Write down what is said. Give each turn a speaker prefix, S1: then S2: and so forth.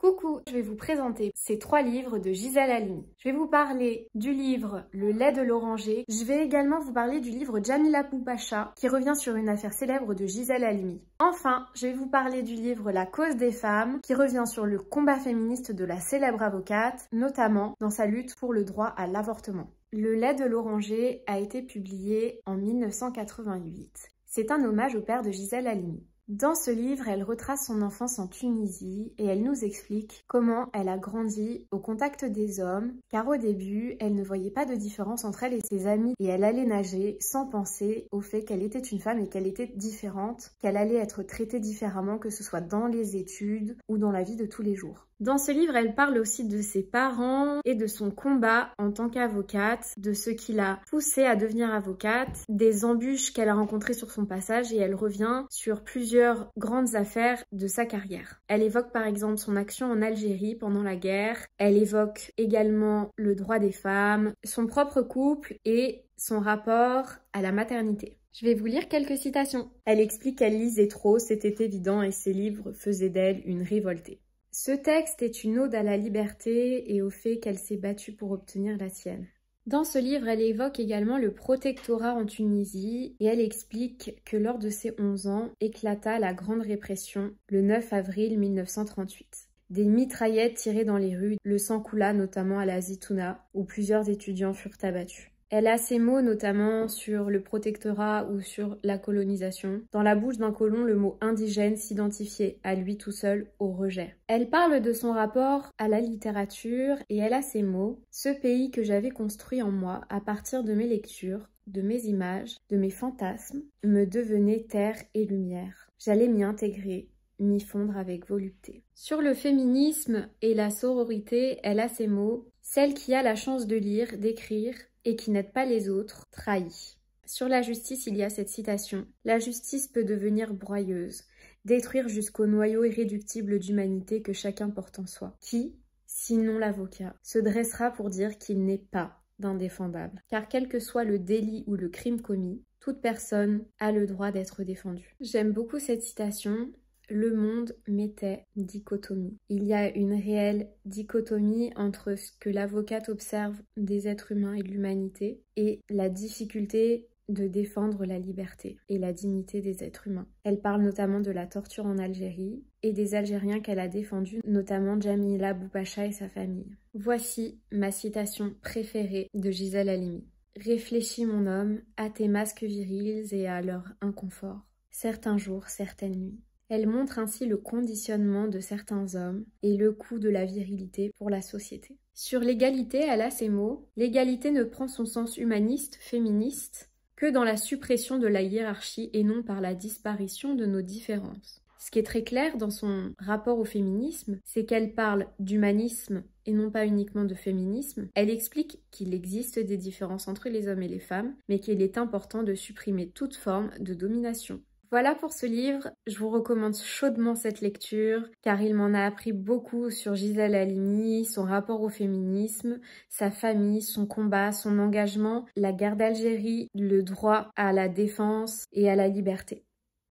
S1: Coucou, je vais vous présenter ces 3 livres de Gisèle Halimi. Je vais vous parler du livre Le lait de l'oranger. Je vais également vous parler du livre Djamila Boupacha qui revient sur une affaire célèbre de Gisèle Halimi. Enfin, je vais vous parler du livre La cause des femmes qui revient sur le combat féministe de la célèbre avocate, notamment dans sa lutte pour le droit à l'avortement. Le lait de l'oranger a été publié en 1988. C'est un hommage au père de Gisèle Halimi. Dans ce livre, elle retrace son enfance en Tunisie et elle nous explique comment elle a grandi au contact des hommes, car au début, elle ne voyait pas de différence entre elle et ses amis et elle allait nager sans penser au fait qu'elle était une femme et qu'elle était différente, qu'elle allait être traitée différemment, que ce soit dans les études ou dans la vie de tous les jours. Dans ce livre, elle parle aussi de ses parents et de son combat en tant qu'avocate, de ce qui l'a poussée à devenir avocate, des embûches qu'elle a rencontrées sur son passage et elle revient sur plusieurs grandes affaires de sa carrière. Elle évoque par exemple son action en Algérie pendant la guerre, elle évoque également le droit des femmes, son propre couple et son rapport à la maternité. Je vais vous lire quelques citations. Elle explique qu'elle lisait trop, c'était évident, et ses livres faisaient d'elle une révoltée. Ce texte est une ode à la liberté et au fait qu'elle s'est battue pour obtenir la sienne. Dans ce livre, elle évoque également le protectorat en Tunisie et elle explique que lors de ses 11 ans éclata la grande répression le 9 avril 1938. Des mitraillettes tirées dans les rues, le sang coula notamment à la Zitouna où plusieurs étudiants furent abattus. Elle a ces mots notamment sur le protectorat ou sur la colonisation. Dans la bouche d'un colon, le mot indigène s'identifiait à lui tout seul au rejet. Elle parle de son rapport à la littérature et elle a ces mots « Ce pays que j'avais construit en moi à partir de mes lectures, de mes images, de mes fantasmes, me devenait terre et lumière. J'allais m'y intégrer, m'y fondre avec volupté. » Sur le féminisme et la sororité, elle a ces mots « Celle qui a la chance de lire, d'écrire, et qui n'aide pas les autres, trahit. » Sur la justice, il y a cette citation. « La justice peut devenir broyeuse, détruire jusqu'au noyau irréductible d'humanité que chacun porte en soi. Qui, sinon l'avocat, se dressera pour dire qu'il n'est pas d'indéfendable. Car quel que soit le délit ou le crime commis, toute personne a le droit d'être défendue. » J'aime beaucoup cette citation. Le monde mettait dichotomie. Il y a une réelle dichotomie entre ce que l'avocate observe des êtres humains et de l'humanité et la difficulté de défendre la liberté et la dignité des êtres humains. Elle parle notamment de la torture en Algérie et des Algériens qu'elle a défendus, notamment Djamila Boupacha et sa famille. Voici ma citation préférée de Gisèle Halimi. « Réfléchis mon homme à tes masques virils et à leur inconfort. Certains jours, certaines nuits. » Elle montre ainsi le conditionnement de certains hommes et le coût de la virilité pour la société. Sur l'égalité, elle a ces mots « L'égalité ne prend son sens humaniste, féministe, que dans la suppression de la hiérarchie et non par la disparition de nos différences. » Ce qui est très clair dans son rapport au féminisme, c'est qu'elle parle d'humanisme et non pas uniquement de féminisme. Elle explique qu'il existe des différences entre les hommes et les femmes, mais qu'il est important de supprimer toute forme de domination. Voilà pour ce livre, je vous recommande chaudement cette lecture car il m'en a appris beaucoup sur Gisèle Halimi, son rapport au féminisme, sa famille, son combat, son engagement, la guerre d'Algérie, le droit à la défense et à la liberté.